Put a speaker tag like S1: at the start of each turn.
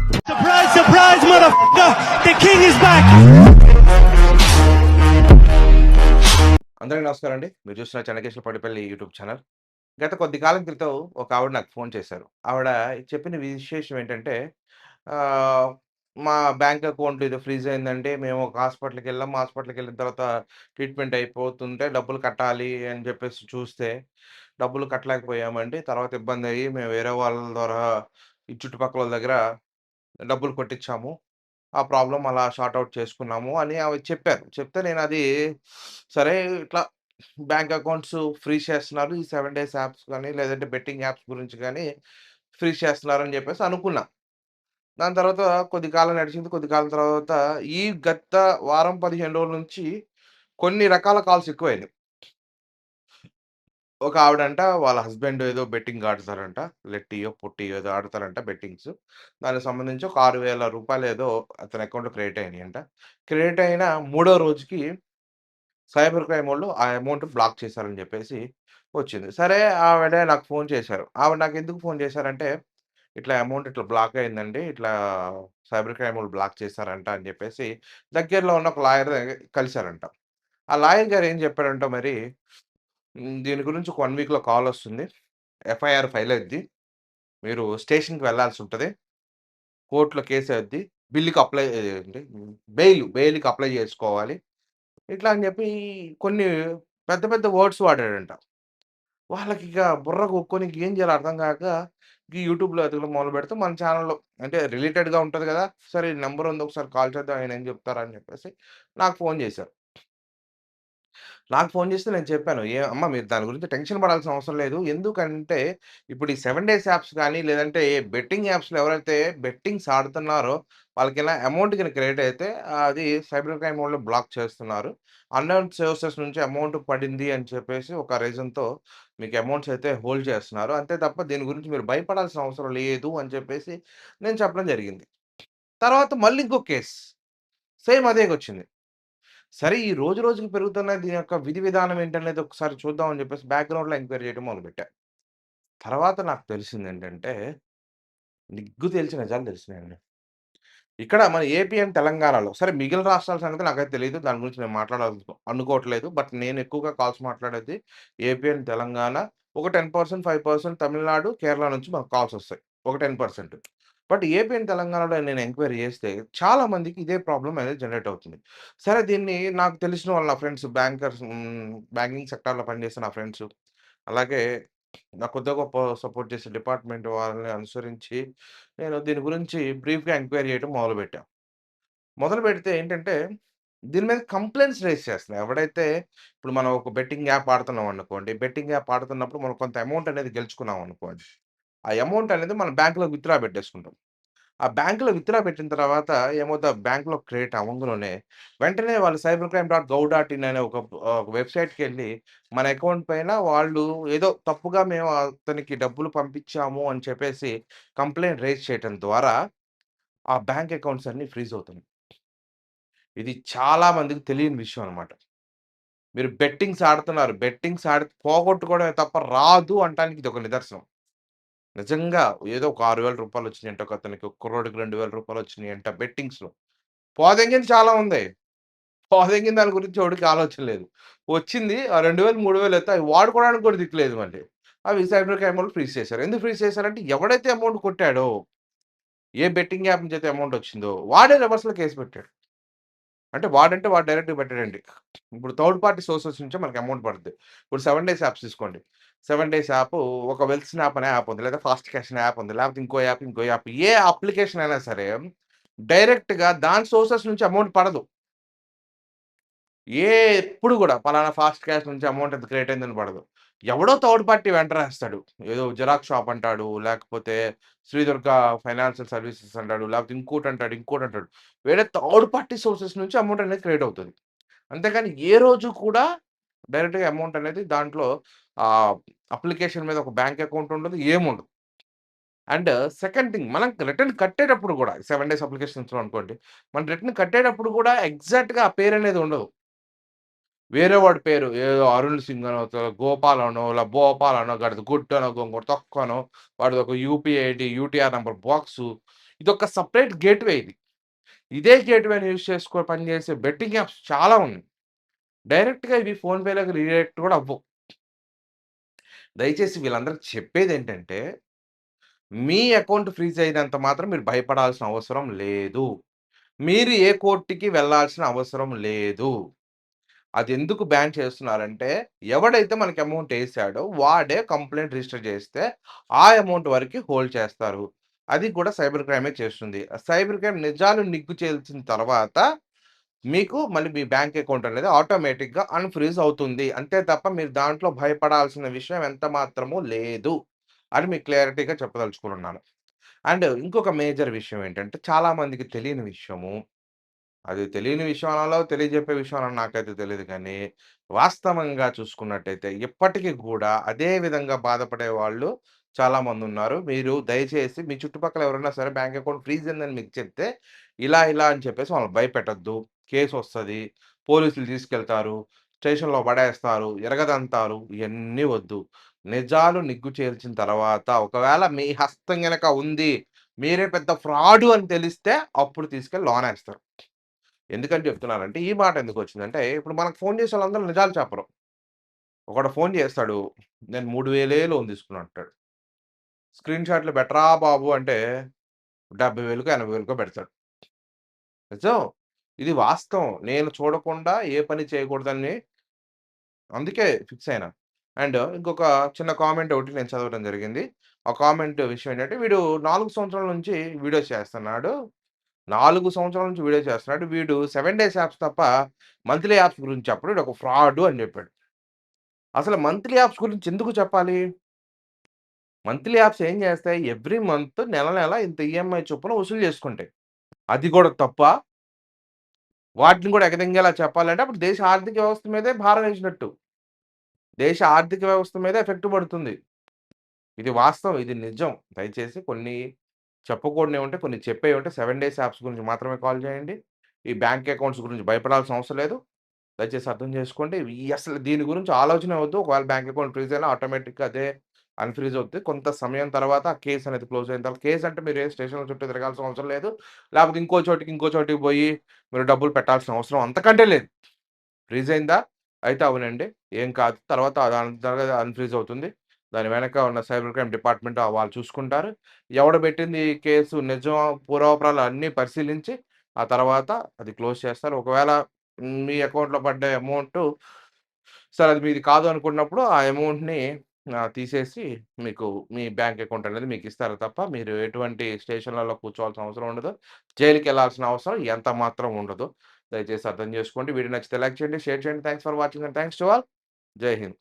S1: Surprise, surprise, motherfucker! The king is back!
S2: అందరికీ నమస్కారం అండి. మీరు చూస్తున్న చెన్నకేశ్వర పడిపల్లి యూట్యూబ్ ఛానల్. గత కొద్ది కాలం క్రితం ఒక ఆవిడ నాకు ఫోన్ చేశారు. ఆవిడ చెప్పిన విశేషం ఏంటంటే, ఆహ్, మా బ్యాంక్ అకౌంట్ ఏదో ఫ్రీజ్ అయిందండి. మేము ఒక హాస్పిటల్‌కెళ్ళాం. హాస్పిటల్‌కెళ్ళిన తర్వాత ట్రీట్మెంట్ అయిపోతుంటే డబ్బులు కట్టాలి అని చెప్పేసి చూస్తే, డబ్బులు కట్టలేకపోయామండి. తర్వాత ఇబ్బందయ్యి మేము వేరే వాళ్ళ ద్వారా ఈ చుట్టుపక్కలోళ్ళ దగ్గర డబ్బులు కొట్టిచ్చాము. ఆ ప్రాబ్లమ్ అలా సార్ట్ ఔట్ చేసుకున్నాము అని ఆవిడ చెప్పారు. చెప్తే నేనది సరే ఇట్లా బ్యాంక్ అకౌంట్స్ ఫ్రీజ్ చేస్తున్నారు. ఈ 7 డేస్ యాప్స్ గాని, లేదంటే బెట్టింగ్ యాప్స్ గురించి గాని ఫ్రీజ్ చేస్తున్నారని జెప్పేసి అనుకున్నా. దాని తర్వాత కొద్ది కాలం నడిచింది. కొద్ది కాలం తర్వాత ఈ గత వారం, 15 రోజుల నుంచి కొన్ని రకాల కాల్స్ ఎక్కువయినాయి. ఒక ఆవిడంట వాళ్ళ హస్బెండ్ ఏదో బెట్టింగ్ ఆడతారంట. లెట్టియో, పొట్టియో ఏదో ఆడతారంట బెట్టింగ్స్. దానికి సంబంధించి ఒక రూ. 6,000 ఏదో అతని అకౌంట్‌లో క్రెడిట్ అయినాయంట. క్రెడిట్ అయిన మూడో రోజుకి సైబర్ క్రైమోళ్ళు ఆ అమౌంట్ బ్లాక్ చేశారని జెప్పేసి వచ్చింది. సరే ఆవిడ నాకు ఫోన్ చేశారు. ఆవిడ నాకెందుకు ఫోన్ చేశారంటే, ఇట్లా అమౌంట్ ఇట్లా బ్లాక్ అయిందండి. ఇట్లా సైబర్ క్రైమోళ్ళు బ్లాక్ చేశారంట అని జెప్పేసి దగ్గరలో ఉన్న ఒక లాయర్ కలిసారంట. ఆ లాయర్ గారు ఏం చెప్పారంటే మరి దీని గురించి ఒక 1 వీక్‌లో కాలొస్తుంది. ఎఫ్ఐఆర్ ఫైల్ అయిద్ది. మీరు స్టేషన్‌కి వెళ్ళాల్సుంటది. కోర్ట్‌లో కేస్ అవుద్ది. బిల్లుకి అప్లై ఏంటి బెయిల్‌కి అప్లై చేసుకోవాలి. ఇట్లా అని చెప్పి కొన్ని పెద్ద పెద్ద వర్డ్స్ వాడాడంట. వాళ్ళకిక బుర్ర గొక్కొని ఏం చేయాలో అర్థం కాక ఈ యూట్యూబ్‌లో ఎతకడం మొదలుపెడితే మన ఛానెల్‌లో అంటే రిలేటెడ్‌గా ఉంటది కదా! సరే నంబర్ ఉంది ఒకసారి కాల్ చేద్దాం ఆయన ఏం చెప్తారని చెప్పేసి నాకు ఫోన్ చేశారు. నాకు ఫోను చేస్తే నేను చెప్పాను. అమ్మ మీరు దాని గురించి టెన్షన్ పడాల్సిన అవసరం లేదు. ఎందుకంటే ఇప్పుడు ఈ 7 డేస్ యాప్స్ గాని, లేదంటే బెట్టింగ్ యాప్స్‌లో ఎవరైతే బెట్టింగ్స్ ఆడుతున్నారో వాళ్ళకిలా అమౌంట్ గిన క్రెడిట్ అయితే అది సైబర్ క్రైమ్ వోళ్ళు బ్లాక్ చేస్తున్నారు. అన్‌నోన్ సోర్సెస్ నుంచి అమౌంట్ పడింది అని చెప్పేసి ఒక రీజన్‌తో మీకు అమౌంట్స్ అయితే హోల్డ్ చేస్తున్నారు. అంతే తప్ప దీని గురించి మీరు భయపడాల్సిన అవసరం లేదు అని చెప్పేసి నేను చెప్పడం జరిగింది. తర్వాత మళ్ళీ ఇంకో కేస్. సేమ్ అదేగొచ్చింది. సరే ఈ రోజు రోజుకి పెరుగుతున్న దీని యొక్క విధి విధానం ఏంటనేది ఒకసారి చూద్దాం అని చెప్పేసి బ్యాక్‌గ్రౌండ్‌లో ఎంక్వైరీ చేయడం మొదలుపెట్టా. తర్వాత నాకు తెలిసిందేంటంటే, నిగ్గు తేల్చి నిజాలు తెలిసినాయండి. ఇక్కడ మన ఏపీ అండ్ తెలంగాణలో సరే మిగిలిన రాష్ట్రాల సంగతి నాకైతే తెలీదు. దాని గురించి నేను అనుకోవట్లేదు. బట్ నేను ఎక్కువగా కాల్స్ మాట్లాడేది ఏపీ అండ్ తెలంగాణ. ఒక 10%, 5% తమిళనాడు, కేరళ నుంచి మాకు కాల్సొస్తాయి. ఒక 10%. బట్ ఏపీ అండ్ తెలంగాణలో నేను ఎంక్వైరీ చేస్తే చాలా మందికి ఇదే ప్రాబ్లమ్ అనేది జనరేట్ అవుతుంది. సరే దీన్ని నాకు తెలిసిన వాళ్ళు నా ఫ్రెండ్స్ బ్యాంకింగ్ సెక్టార్‌లో పనిచేసే నా ఫ్రెండ్స్, అలాగే నాకు కొద్దో గొప్పో సపోర్ట్ చేసే డిపార్ట్‌మెంట్ వాళ్ళని అనుసరించి నేను దీని గురించి బ్రీఫ్‌గా ఎంక్వైరీ చేయడం మొదలుపెట్టా. మొదలుపెడితే ఏంటంటే, దీని మీద కంప్లెయింట్స్ రైజ్ చేస్తున్నాయి. ఎవడైతే ఇప్పుడు మనం ఒక బెట్టింగ్ యాప్ ఆడుతున్నాం అనుకోండి. బెట్టింగ్ యాప్ ఆడుతున్నప్పుడు మనం కొంత అమౌంట్ అనేది గెలుచుకున్నాం అనుకోండి. ఆ అమౌంట్ అనేది మనం బ్యాంక్‌లో విత్‌డ్రా పెట్టేసుకుంటాం. ఆ బ్యాంక్‌లో విత్‌డ్రా పెట్టిన తర్వాత ఏమవుద్ది ఆ బ్యాంక్‌లో క్రెడిట్ అవ్వంగానే వెంటనే వాళ్ళు cybercrime.gov.in అనే ఒక వెబ్‌సైట్‌కెళ్ళి మన అకౌంట్ పైన వాళ్ళు ఏదో తప్పుగా మేము అతనికి డబ్బులు పంపించాము అని చెప్పేసి కంప్లెయింట్ రైజ్ చేయటం ద్వారా ఆ బ్యాంక్ అకౌంట్స్ అన్నీ ఫ్రీజ్ అవుతున్నాయి. ఇది చాలా మందికి తెలియని విషయం అన్నమాట. మీరు బెట్టింగ్స్ ఆడుతున్నారు. బెట్టింగ్స్ పోగొట్టుకోవడమే తప్ప రాదు అనటానికి ఇదొక నిదర్శనం. నిజంగా ఏదో ఒక రూ. 6,000 వచ్చినాయంట ఒకతనికి. ఒక కుర్రోడికి రూ. 2,000 వచ్చినాయంట బెట్టింగ్స్‌లో. పోదెంగింది చాలా ఉంది. పోదెంగిన దాని గురించి ఎవడికి ఆలోచన లేదు. వచ్చింది ఆ 2,000, 3,000 అయితే అవి వాడుకోవడానికి కూడా దిక్కులేదు మళ్ళీ. అవి సైబర్ క్రైమోళ్ళు ఫ్రీజ్ చేశారు. ఎందుకు ఫ్రీజ్ చేశారంటే ఎవడైతే అమౌంట్ కొట్టాడో, ఏ బెట్టింగ్ యాప్ నుంచి అయితే అమౌంట్ వచ్చిందో వాడే రివర్స్‌లో కేస్ పెట్టాడు. అంటే వాడంటే వాడు డైరెక్ట్‌గా పెట్టడండి. ఇప్పుడు థర్డ్ పార్టీ సోర్సెస్ నుంచే మనకి అమౌంట్ పడుద్ది. ఇప్పుడు 7 డేస్ యాప్స్ తీసుకోండి. 7 డేస్ యాపు ఒక వెల్త్ స్నాప్ అనే యాప్ ఉంది. లేదా ఫాస్ట్ క్యాష్ అనే యాప్ ఉంది. లేకపోతే ఇంకో యాప్. ఏ అప్లికేషన్ అయినా సరే డైరెక్ట్‌గా దాని సోర్సెస్ నుంచి అమౌంట్ పడదు. ఎప్పుడు గూడా పలానా ఫాస్ట్ క్యాష్ నుంచి అమౌంట్ ఇంత క్రియేట్ అయిందని పడదు. ఎవడో థర్డ్ పార్టీ వెంటనేస్తాడు. ఏదో జిరాక్స్ షాప్ అంటాడు. లేకపోతే శ్రీ దుర్గా ఫైనాన్షియల్ సర్వీసెస్ అంటాడు. లేకపోతే ఇంకోటంటాడు. వేరే థర్డ్ పార్టీ సోర్సెస్ నుంచి అమౌంట్ అనేది క్రియేట్ అవుతది. అంతేగాని ఏ రోజు కూడా డైరెక్ట్‌గా అమౌంట్ అనేది దాంట్లో ఆహ్, అప్లికేషన్ మీద ఒక బ్యాంక్ అకౌంట్ ఉండదు. ఏముండదు. అండ్ సెకండ్ థింగ్ మనం రిటర్న్ కట్టేటప్పుడు గూడా 7 డేస్ అప్లికేషన్స్‌లో అనుకోండి. మనం రిటర్న్ కట్టేటప్పుడు గూడా ఎగ్జాక్ట్‌గా ఆ పేరనేది ఉండదు. వేరే వాడి పేరు ఏదో అరుణ్ సింగ్ అనో, గోపాల్ అనో, భోపాల్ అనో, గాడిది గుడ్డనో, గొంగూర తొక్కనో, వాడిదొక UPI ID, UTR number box. ఇదొక సెపరేట్ గేట్‌వే ఇది. ఇదే గేట్‌వేని యూజ్ చేసుకొని పనిచేసే బెట్టింగ్ యాప్స్ చాలా ఉన్నాయి. డైరెక్ట్‌గా ఇవి ఫోన్‌పే‌లోకి రీడైరెక్ట్ కూడా అవ్వవు. దయచేసి వీళ్ళందరికి చెప్పేదేంటంటే, మీ అకౌంట్ ఫ్రీజ్ అయినంత మాత్రం మీరు భయపడాల్సిన అవసరం లేదు. మీరు ఏ కోర్ట్‌కి వెళ్ళాల్సిన అవసరం లేదు. అదెందుకు బ్యాన్ చేస్తున్నారంటే, ఎవడైతే మనకి అమౌంట్ ఏసాడో వాడే కంప్లెయింట్ రిజిస్టర్ చేస్తే, ఆ అమౌంట్ వరకి హోల్డ్ చేస్తారు. అది కూడా సైబర్ క్రైమే చేస్తుంది. సైబర్ క్రైమ్ నిజాలు నిగ్గు తేల్చిన తర్వాత, మీకు మళ్ళీ మీ బ్యాంక్ అకౌంట్ అనేది ఆటోమేటిక్‌గా అన్‌ఫ్రీజ్ అవుతుంది. అంతే తప్ప మీరు దాంట్లో భయపడాల్సిన విషయం ఎంత మాత్రము లేదు. అని మీకు క్లారిటీగా చెప్పదలుచుకొనున్నాను. అండ్ ఇంకొక మేజర్ విషయం ఏంటంటే, చాలా మందికి తెలియని విషయము అది తెలియని విషయం అనాలో, తెలియజెప్పే విషయం అనాలో నాకైతే తెలీదు కానీ, వాస్తవంగా చూసుకున్నట్టయితే ఇప్పటికి గూడా అదే విధంగా బాధపడే వాళ్ళు చాలామందున్నారు. మీరు దయచేసి మీ చుట్టుపక్కల ఎవరైనా సరే బ్యాంక్ అకౌంట్ ఫ్రీజ్ అయిందని మీకు చెప్తే, ఇలా అని చెప్పేసి వాళ్ళని భయపెట్టొద్దు. కేసొస్తది. పోలీసులు తీసుకెళ్తారు. స్టేషన్‌లో పడేస్తారు. ఇరగదంతారు. ఇయన్నీ వద్దు. నిజాలు నిగ్గు తేల్చిన తర్వాత ఒకవేళ మీ హస్తం గనక ఉంది. మీరే పెద్ద ఫ్రాడు అని తెలిస్తే అప్పుడు తీసుకెళ్ళి లోనేస్తారు. ఎందుకని చెప్తున్నానంటే, ఈ మాట ఎందుకొచ్చిందంటే, ఇప్పుడు మనకు ఫోను చేసేవాళ్ళందరూ నిజాలు చెప్పరు. ఒకడు ఫోను చేస్తాడు. నేను 3000 లోన్ తీసుకున్నా అంటాడు. స్క్రీన్ షాట్‌లు బెటరా బాబు అంటే 70,000కో, 80,000కో పెడతాడు. నిజం. ఇది వాస్తవం. నేను చూడకుండా ఏ పని చేయకూడదని అందుకే ఫిక్స్ అయినా. అండ్ ఇంకొక చిన్న కామెంట్ ఒకటి నేను చదవడం జరిగింది. ఆ కామెంట్ విషయం ఏంటంటే, వీడు 4 సంవత్సరాల నుంచి వీడియోస్ చేస్తున్నాడు. 4 సంవత్సరాల నుంచి వీడియో చేస్తున్నాడు. వీడు 7 డేస్ యాప్స్ తప్ప మంత్లీ యాప్స్ గురించి చెప్పడు. ఈడొక ఫ్రాడు అని జెప్పాడు. అసలు మంత్లీ యాప్స్ గురించి ఎందుకు చెప్పాలి? మంత్లీ యాప్స్ ఏం జేస్తాయి? ఎవ్రీ మంత్ నెల ఇంత ఈఎంఐ చొప్పున వసూలు జేసుకుంటాయి. అది గూడా తప్పా? వాటిని గూడా ఎగదెంగేలా చెప్పాలంటే అప్పుడు దేశ ఆర్థిక వ్యవస్థ మీదే భారం ఏసినట్టు. దేశ ఆర్థిక వ్యవస్థ మీదే ఎఫెక్ట్ పడుతుంది. ఇది వాస్తవం. ఇది నిజం. దయచేసి కొన్ని చెప్పకూడనివి ఉంటే, కొన్ని చెప్పేవి ఉంటే 7 డేస్ యాప్స్ గురించి మాత్రమే కాల్ చేయండి. ఈ బ్యాంక్ అకౌంట్స్ గురించి భయపడాల్సిన అవసరం లేదు. దయచేసి అర్థం చేసుకోండి. అసలు దీని గురించి ఆలోచనే వద్దు. ఒకవేళ బ్యాంక్ అకౌంట్ ఫ్రీజ్ అయినా ఆటోమేటిక్‌గా అదే అన్‌ఫ్రీజ్ అవుద్ది. కొంత సమయం తర్వాత ఆ కేస్ అనేది క్లోజ్ అయిన తర్వాత కేస్ అంటే మీరు ఏ స్టేషన్‌ల చుట్టూ తిరగాల్సిన అవసరం లేదు. లేకపోతే ఇంకో చోటికి పోయి మీరు డబ్బులు పెట్టాల్సిన అవసరం అంతకంటే లేదు. ఫ్రీజ్ అయిందా? అయితే అవునండి. ఏం కాదు. తర్వాత దాని తర్వాత అన్‌ఫ్రీజ్ అవుతుంది. దాని వెనక ఉన్న సైబర్ క్రైమ్ డిపార్ట్‌మెంట్ వాళ్ళు చూసుకుంటారు. ఎవడు పెట్టింది ఈ కేసు నిజం, పూర్వాపరాలు అన్నీ పరిశీలించి, ఆ తర్వాత అది క్లోజ్ చేస్తారు. ఒకవేళ మీ అకౌంట్‌లో పడ్డ అమౌంటు సరే అది మీది కాదు అనుకున్నప్పుడు ఆ అమౌంట్‌ని తీసేసి మీకు మీ బ్యాంక్ అకౌంట్ అనేది మీకిస్తారు తప్ప, మీరు ఎటువంటి స్టేషన్‌లలో కూర్చోవాల్సిన అవసరం ఉండదు. జైలుకెళ్ళాల్సిన అవసరం ఎంత మాత్రం ఉండదు. దయచేసి అర్థం చేసుకోండి. వీడియో నచ్చితే లైక్ చేయండి, షేర్ చేయండి. Thanks for watching and thanks to all. జై హింద్.